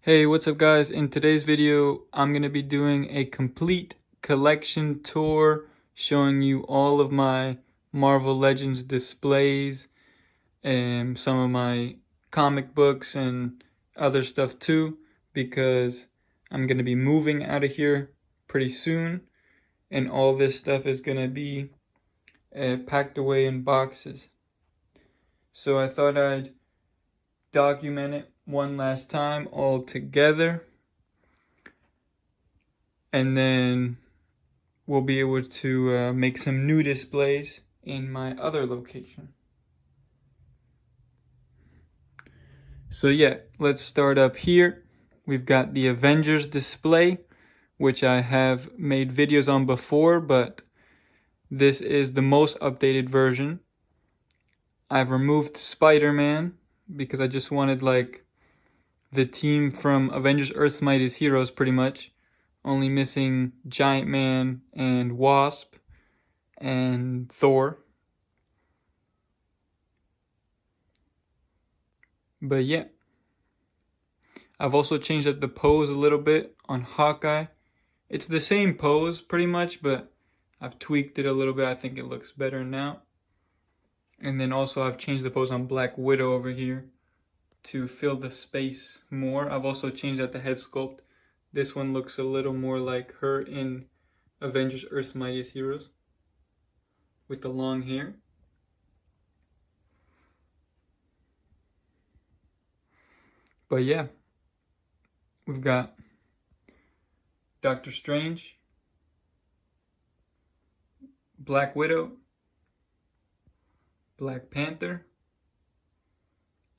Hey, what's up guys? In today's video, I'm going to be doing a complete collection tour showing you all of my Marvel Legends displays and some of my comic books and other stuff too, because I'm going to be moving out of here pretty soon and all this stuff is going to be packed away in boxes. So I thought I'd document it one last time all together, and then we'll be able to make some new displays in my other location. So yeah, let's start up here. We've got the Avengers display, which I have made videos on before, but this is the most updated version. I've removed Spider-Man because I just wanted like the team from Avengers Earth's Mightiest Heroes pretty much, only missing Giant Man and Wasp and Thor. But yeah, I've also changed up the pose a little bit on Hawkeye. It's the same pose pretty much, but I've tweaked it a little bit. I think it looks better now. And then also I've changed the pose on Black Widow over here to fill the space more. I've also changed out the head sculpt. This one looks a little more like her in Avengers Earth's Mightiest Heroes with the long hair. But yeah, we've got Doctor Strange, Black Widow, Black Panther,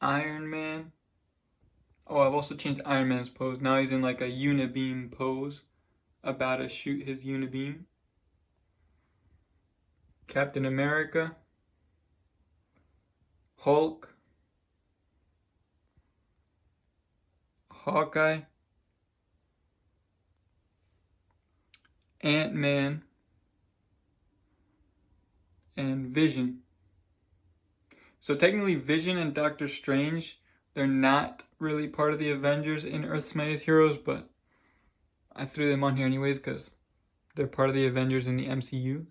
Iron Man. Oh, I've also changed Iron Man's pose. Now he's in like a unibeam pose, about to shoot his unibeam. Captain America, Hulk, Hawkeye, Ant-Man, and Vision. So technically Vision and Doctor Strange, they're not really part of the Avengers in Earth's Mightiest Heroes, but I threw them on here anyways because they're part of the Avengers in the MCU.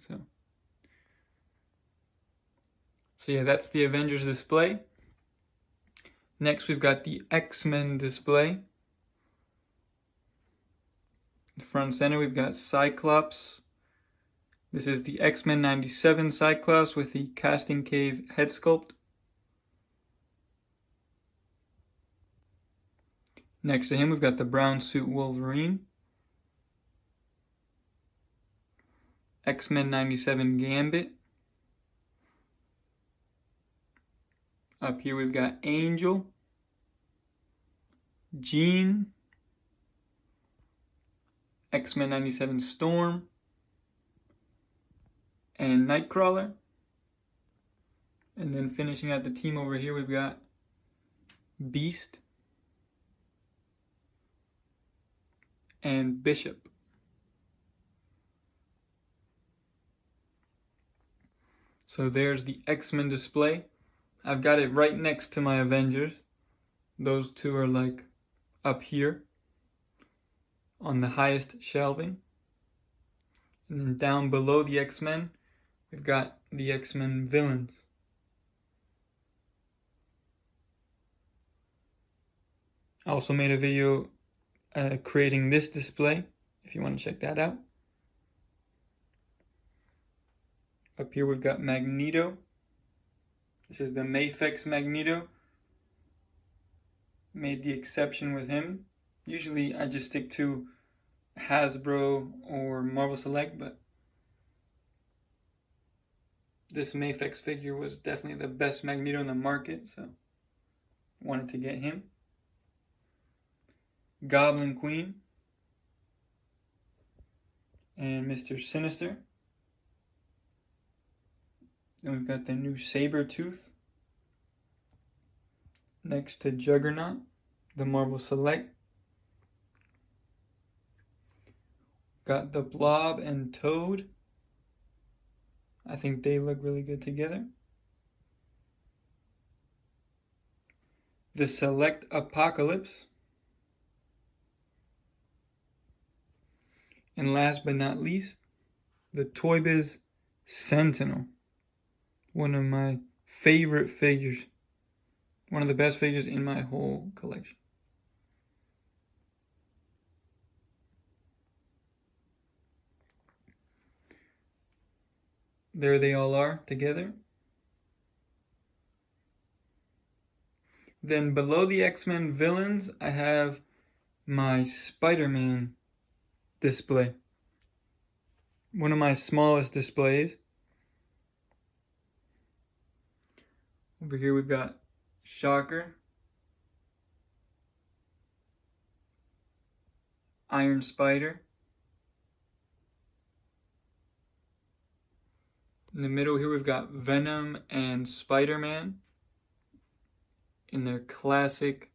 So yeah, that's the Avengers display. Next we've got the X-Men display. In front and center we've got Cyclops. This is the X-Men 97 Cyclops with the casting cave head sculpt. Next to him we've got the brown suit Wolverine. X-Men 97 Gambit. Up here we've got Angel, Jean, X-Men 97 Storm, and Nightcrawler. And then finishing out the team over here we've got Beast and Bishop. So there's the X-Men display. I've got it right next to my Avengers. Those two are like up here on the highest shelving. And then down below the X-Men, we've got the X-Men Villains. I also made a video creating this display, if you want to check that out. Up here we've got Magneto. This is the Mafex Magneto. Made the exception with him. Usually I just stick to Hasbro or Marvel Select, but this Mafex figure was definitely the best Magneto in the market, so wanted to get him. Goblin Queen and Mr. Sinister. Then we've got the new Sabretooth next to Juggernaut, the Marvel Select. Got the Blob and Toad. I think they look really good together. The Select Apocalypse. And last but not least, the Toy Biz Sentinel. One of my favorite figures. One of the best figures in my whole collection. There they all are together. Then below the X-Men villains, I have my Spider-Man display. One of my smallest displays. Over here we've got Shocker, Iron Spider. In the middle here we've got Venom and Spider-Man in their classic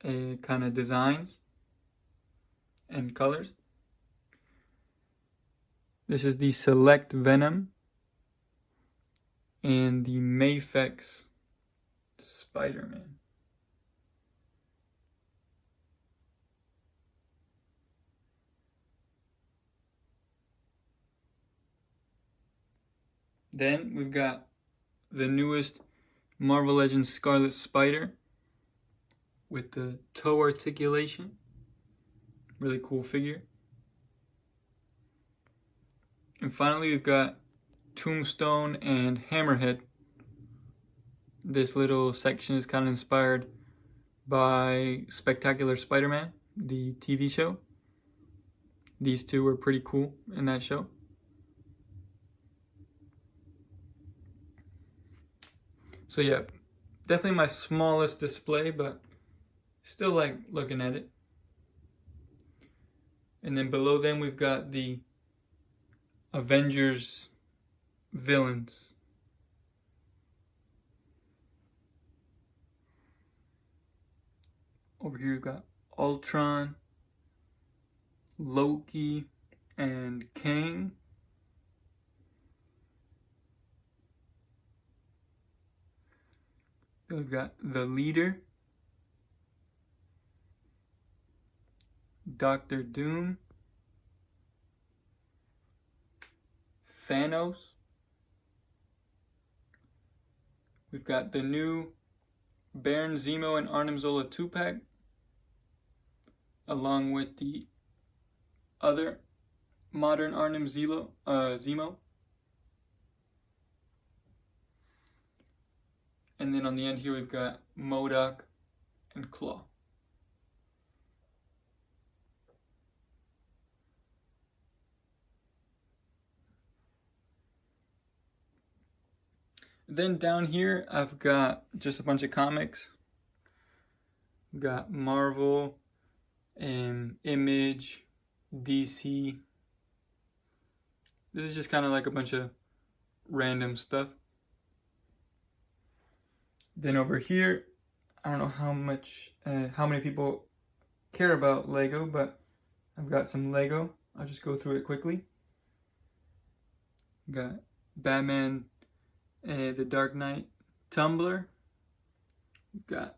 kind of designs and colors. This is the Select Venom and the Mafex Spider-Man. Then we've got the newest Marvel Legends Scarlet Spider with the toe articulation. Really cool figure. And finally we've got Tombstone and Hammerhead. This little section is kind of inspired by Spectacular Spider-Man, the TV show. These two were pretty cool in that show. So yeah, definitely my smallest display, but still like looking at it. And then below them we've got the Avengers Villains. Over here we've got Ultron, Loki, and Kang. Then we've got the Leader, Dr. Doom, Thanos. We've got the new Baron Zemo and Arnim Zola 2-pack, along with the other modern Arnim Zemo. And then on the end here we've got MODOK and Claw. Then down here I've got just a bunch of comics. Got Marvel and Image, DC. This is just kind of like a bunch of random stuff. Then over here, I don't know how many people care about Lego, but I've got some Lego. I'll just go through it quickly. Got Batman, the Dark Knight tumbler. We've got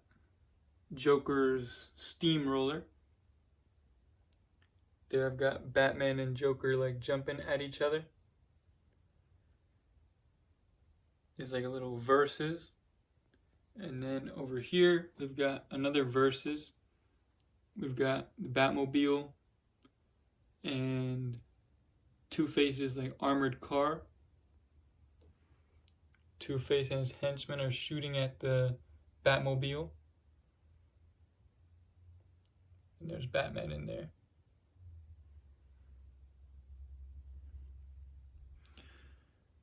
Joker's steamroller. There I've got Batman and Joker like jumping at each other. There's like a little versus. And then over here we've got another versus. We've got the Batmobile and Two-Face's like armored car. Two-Face and his henchmen are shooting at the Batmobile. And there's Batman in there.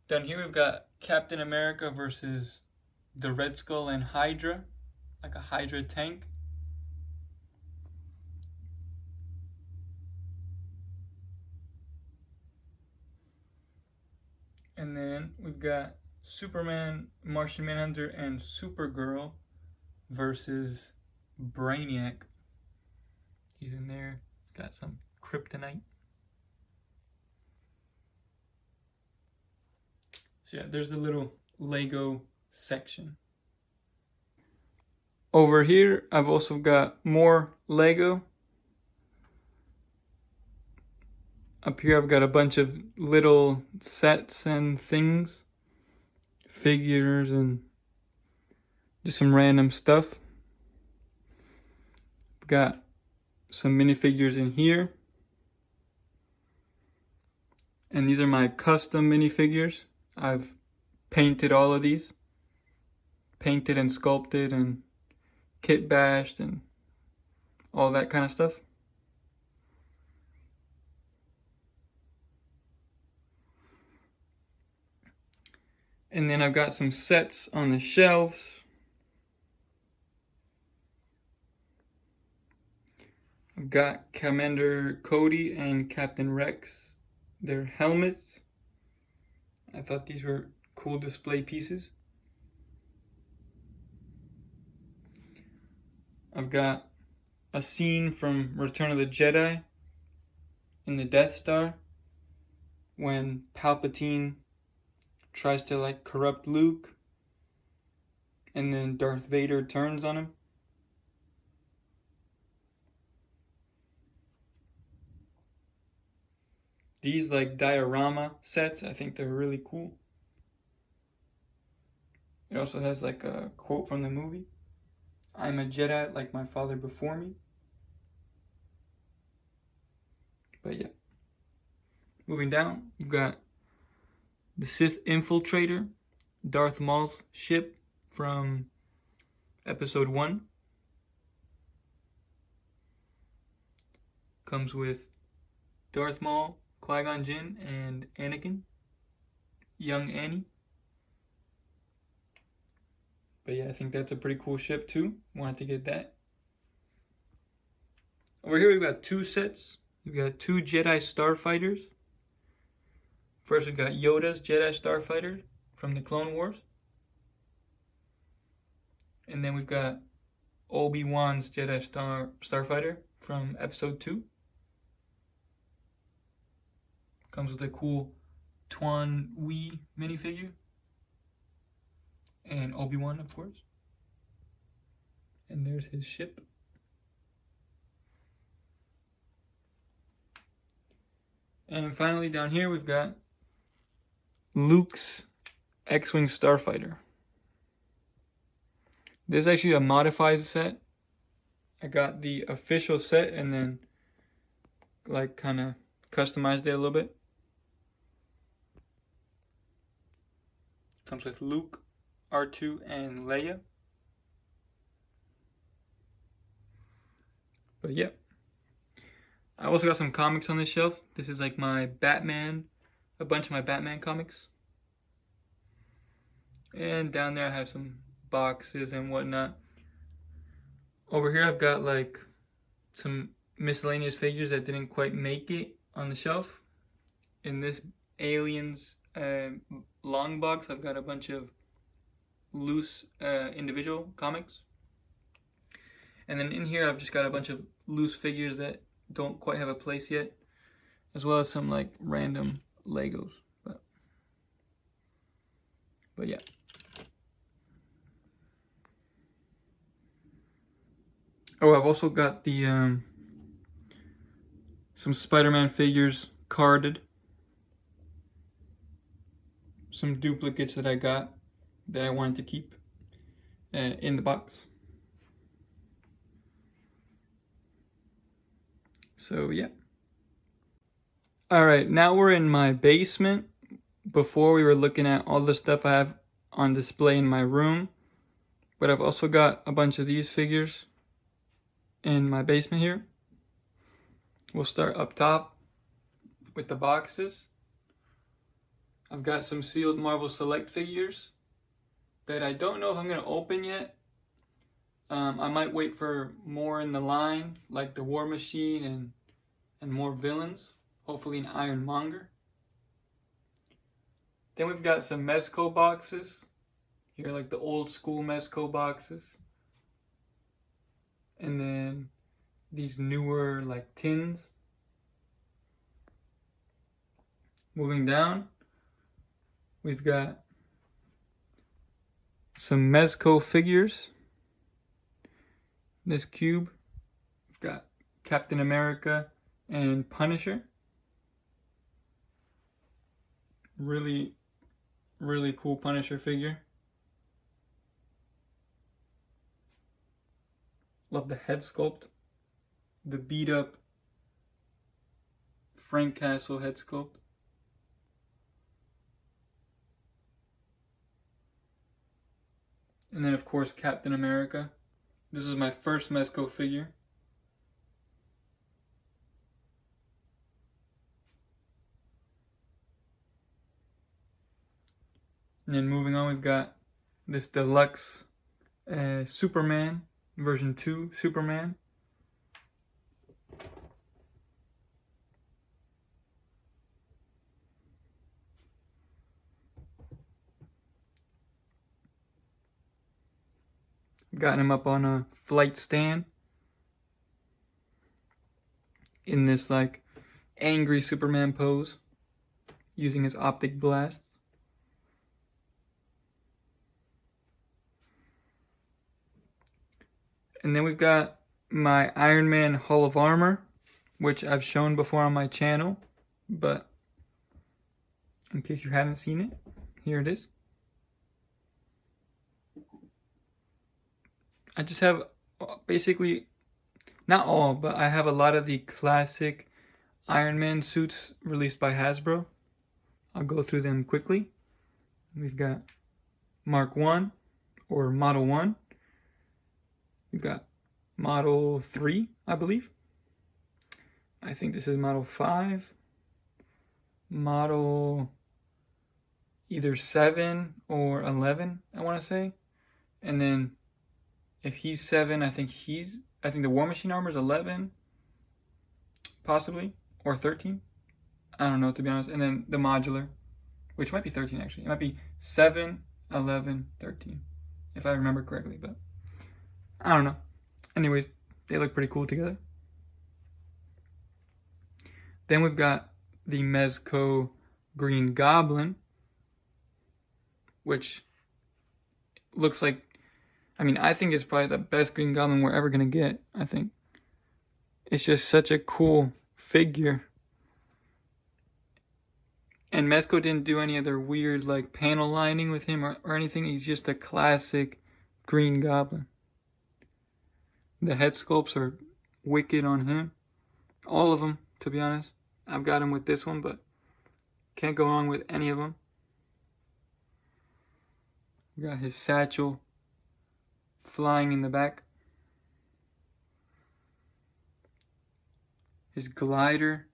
Down here we've got Captain America versus the Red Skull and Hydra, like a Hydra tank. And then we've got Superman, Martian Manhunter, and Supergirl versus Brainiac. He's in there. He's got some kryptonite. So yeah, there's the little Lego section. Over here, I've also got more Lego. Up here I've got a bunch of little sets and things, figures and just some random stuff. I've got some minifigures in here. And these are my custom minifigures. I've painted all of these. Painted and sculpted and kit bashed and all that kind of stuff. And then I've got some sets on the shelves. I've got Commander Cody and Captain Rex, their helmets. I thought these were cool display pieces. I've got a scene from Return of the Jedi in the Death Star when Palpatine tries to like corrupt Luke and then Darth Vader turns on him. These like diorama sets, I think they're really cool. It also has like a quote from the movie. I'm a Jedi like my father before me. But yeah. Moving down, you've got the Sith Infiltrator, Darth Maul's ship from Episode 1. Comes with Darth Maul, Qui-Gon Jinn, and Anakin, young Annie. But yeah, I think that's a pretty cool ship too. Wanted to get that. Over here we've got two sets. We've got two Jedi Starfighters. First we've got Yoda's Jedi Starfighter from the Clone Wars. And then we've got Obi-Wan's Jedi Starfighter from Episode 2. Comes with a cool Tuan Wee minifigure. And Obi-Wan, of course. And there's his ship. And finally down here we've got Luke's X-Wing Starfighter. This is actually a modified set. I got the official set and then like kind of customized it a little bit. Comes with Luke, R2, and Leia. But yeah. I also got some comics on this shelf. This is like my Batman, a bunch of my Batman comics. And down there I have some boxes and whatnot. Over here I've got like some miscellaneous figures that didn't quite make it on the shelf. In this Aliens long box I've got a bunch of loose individual comics. And then in here I've just got a bunch of loose figures that don't quite have a place yet, as well as some like random Legos. But yeah. Oh, I've also got the some Spider-Man figures carded. Some duplicates that I got that I wanted to keep in the box. So yeah. Alright, now we're in my basement. Before we were looking at all the stuff I have on display in my room. But I've also got a bunch of these figures in my basement here. We'll start up top with the boxes. I've got some sealed Marvel Select figures that I don't know if I'm going to open yet. I might wait for more in the line, like the War Machine and more villains. Hopefully an Ironmonger. Then we've got some Mezco boxes. Here are like the old school Mezco boxes. And then these newer like tins. Moving down, we've got some Mezco figures. This cube, we've got Captain America and Punisher. Really, really cool Punisher figure. Love the head sculpt. The beat up Frank Castle head sculpt. And then of course Captain America. This was my first Mezco figure. And then moving on, we've got this deluxe Superman version 2 Superman. Got him up on a flight stand in this like angry Superman pose using his optic blasts. And then we've got my Iron Man Hall of Armor, which I've shown before on my channel, but in case you haven't seen it, here it is. I just have basically, not all, but I have a lot of the classic Iron Man suits released by Hasbro. I'll go through them quickly. We've got Mark 1 or Model 1. We've got Model 3, I believe. I think this is Model 5. Model either 7 or 11, I want to say. And then if he's 7, I think the War Machine armor is 11, possibly, or 13. I don't know, to be honest. And then the modular, which might be 13 actually. It might be 7, 11, 13, if I remember correctly, but I don't know. Anyways, they look pretty cool together. Then we've got the Mezco Green Goblin, which looks like, I mean, I think it's probably the best Green Goblin we're ever going to get, I think. It's just such a cool figure. And Mezco didn't do any other weird like panel lining with him or anything. He's just a classic Green Goblin. The head sculpts are wicked on him. All of them, to be honest. I've got him with this one, but can't go wrong with any of them. We got his satchel flying in the back. His glider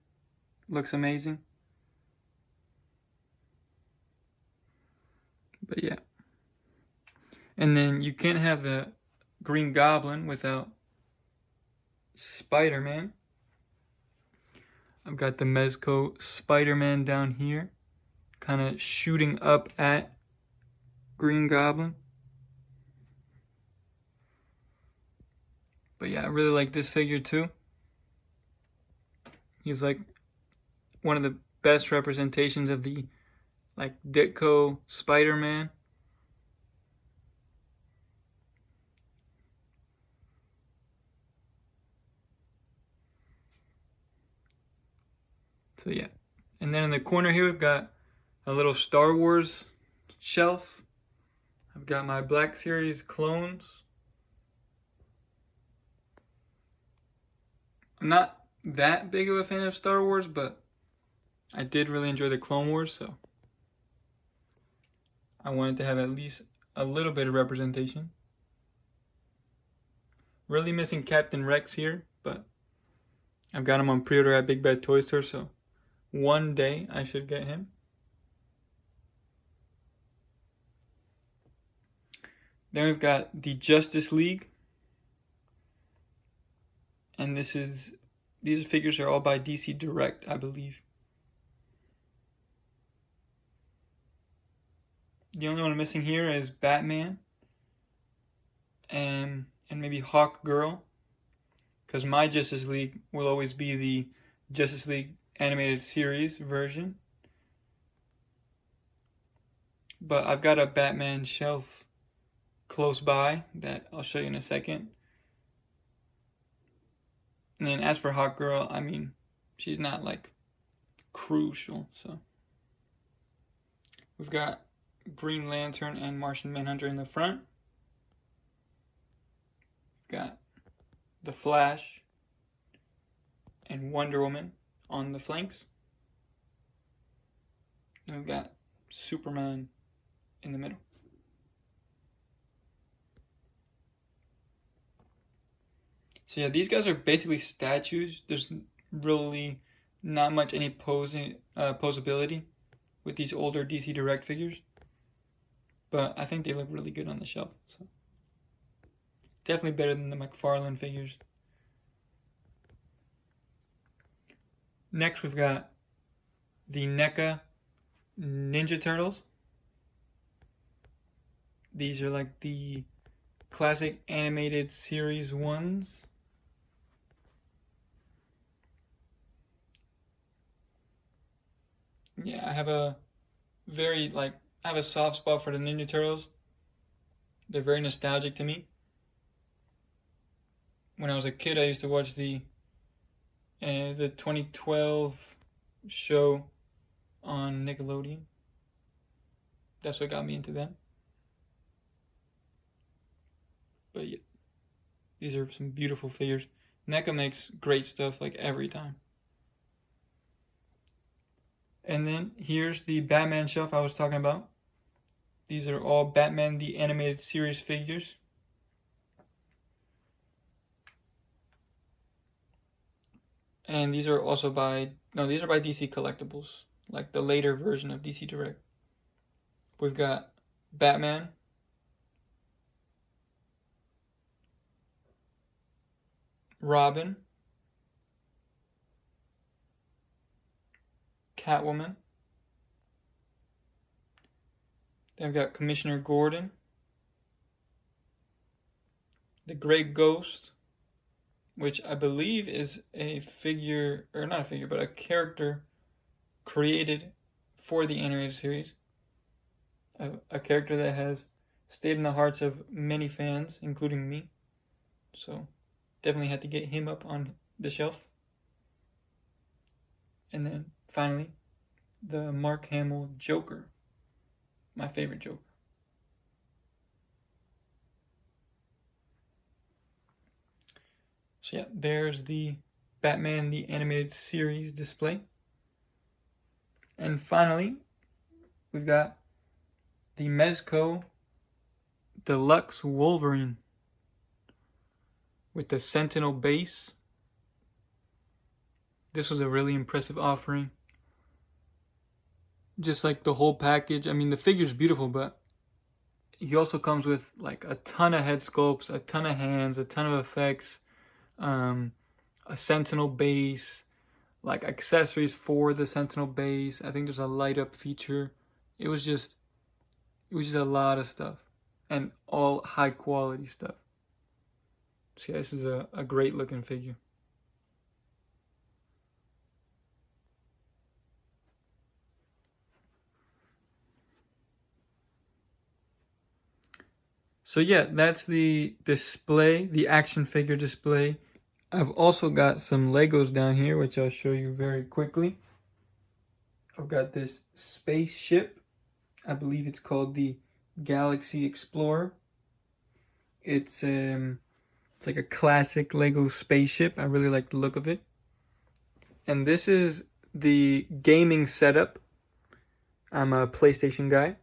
looks amazing. But yeah. And then you can't have the Green Goblin without Spider-Man. I've got the Mezco Spider-Man down here, kind of shooting up at Green Goblin. But yeah, I really like this figure too. He's like one of the best representations of the like Ditko Spider-Man. So yeah. And then in the corner here, we've got a little Star Wars shelf. I've got my Black Series clones. I'm not that big of a fan of Star Wars, but I did really enjoy the Clone Wars, so I wanted to have at least a little bit of representation. Really missing Captain Rex here, but I've got him on pre-order at Big Bad Toy Store, so one day I should get him. Then we've got the Justice League. And these figures are all by DC Direct, I believe. The only one I'm missing here is Batman and maybe Hawk Girl, because my Justice League will always be the Justice League animated series version. But I've got a Batman shelf close by that I'll show you in a second. And then as for Hawk Girl, I mean, she's not like crucial, so. We've got Green Lantern and Martian Manhunter in the front. We've got the Flash and Wonder Woman on the flanks. And we've got Superman in the middle. So yeah, these guys are basically statues. There's really not much any posability with these older DC Direct figures. But I think they look really good on the shelf. So definitely better than the McFarlane figures. Next we've got the NECA Ninja Turtles. These are like the classic animated series ones. Yeah, I have a soft spot for the Ninja Turtles. They're very nostalgic to me. When I was a kid, I used to watch the 2012 show on Nickelodeon. That's what got me into them. But yeah, these are some beautiful figures. NECA makes great stuff like every time. And then here's the Batman shelf I was talking about. These are all Batman the Animated Series figures. And these are also these are by DC Collectibles, like the later version of DC Direct. We've got Batman, Robin, Catwoman. Then we've got Commissioner Gordon, the Grey Ghost, which I believe is a figure, or not a figure, but a character created for the animated series. A character that has stayed in the hearts of many fans, including me. So definitely had to get him up on the shelf. And then finally, the Mark Hamill Joker. My favorite Joker. So yeah, there's the Batman the Animated Series display. And finally, we've got the Mezco Deluxe Wolverine with the Sentinel base. This was a really impressive offering. Just like the whole package. I mean, the figure's beautiful, but he also comes with like a ton of head sculpts, a ton of hands, a ton of effects, a Sentinel base, like accessories for the Sentinel base. I think there's a light up feature. It was just a lot of stuff, and all high quality stuff. So yeah, this is a great looking figure. So yeah, that's the display, the action figure display. I've also got some Legos down here, which I'll show you very quickly. I've got this spaceship. I believe it's called the Galaxy Explorer. It's like a classic Lego spaceship. I really like the look of it. And this is the gaming setup. I'm a PlayStation guy.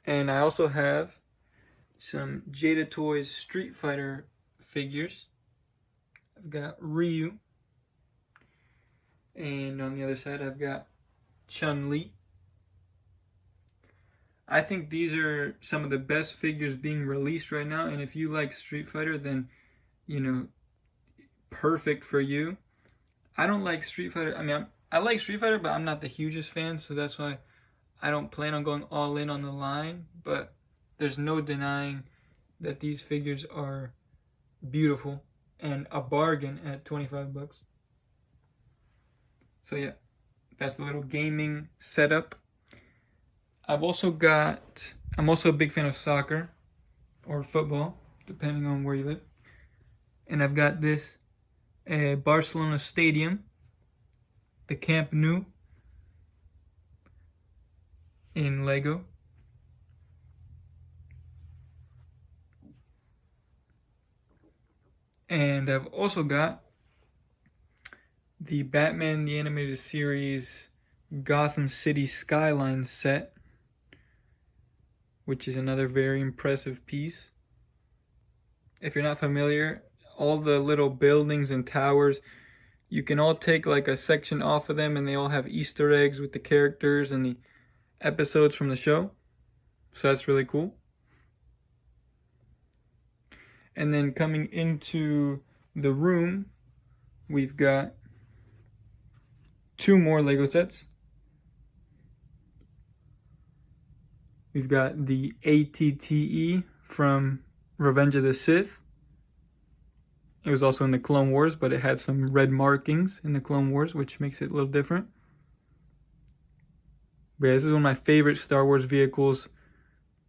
And I also have some Jada Toys Street Fighter figures. I've got Ryu. And on the other side, I've got Chun-Li. I think these are some of the best figures being released right now. And if you like Street Fighter, then, you know, perfect for you. I don't like Street Fighter. I mean, I like Street Fighter, but I'm not the hugest fan. So that's why I don't plan on going all in on the line. But there's no denying that these figures are beautiful and a bargain at 25 bucks. So yeah, that's the little gaming setup. I'm also a big fan of soccer or football, depending on where you live. And I've got this Barcelona Stadium, the Camp Nou. in Lego. And I've also got the Batman the Animated Series Gotham City Skyline set, which is another very impressive piece. If you're not familiar, all the little buildings and towers, you can all take like a section off of them and they all have Easter eggs with the characters and the episodes from the show. So that's really cool. And then coming into the room, we've got 2 more Lego sets. We've got the ATTE from Revenge of the Sith. It was also in the Clone Wars, but it had some red markings in the Clone Wars, which makes it a little different. But yeah, this is one of my favorite Star Wars vehicles.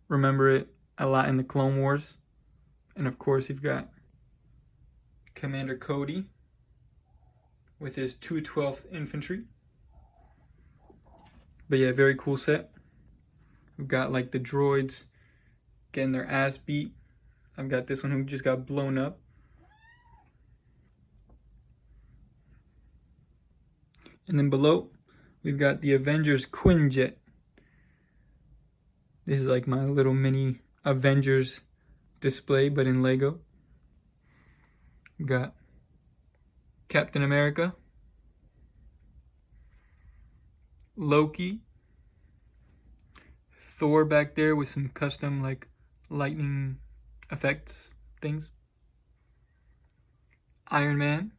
Remember it a lot in the Clone Wars. And of course, you've got Commander Cody with his 212th Infantry. But yeah, very cool set. We've got like the droids getting their ass beat. I've got this one who just got blown up. And then below, we've got the Avengers Quinjet. This is like my little mini Avengers display, but in Lego. We've got Captain America, Loki, Thor back there with some custom like lightning effects things, Iron Man.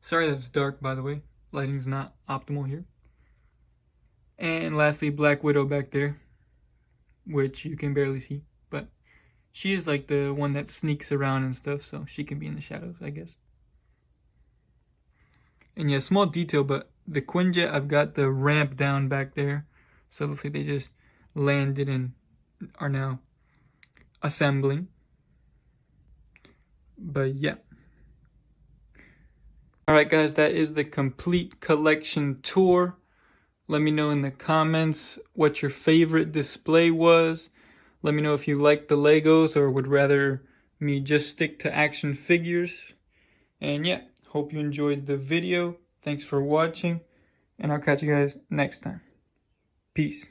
Sorry that's dark, by the way. Lighting's not optimal here. And lastly, Black Widow back there, which you can barely see, but she is like the one that sneaks around and stuff, so she can be in the shadows, I guess. And yeah, small detail, but the Quinjet, I've got the ramp down back there, so it looks like they just landed and are now assembling. But yeah. Alright guys, that is the complete collection tour. Let me know in the comments what your favorite display was. Let me know if you like the Legos or would rather me just stick to action figures. And yeah, hope you enjoyed the video. Thanks for watching, and I'll catch you guys next time. Peace.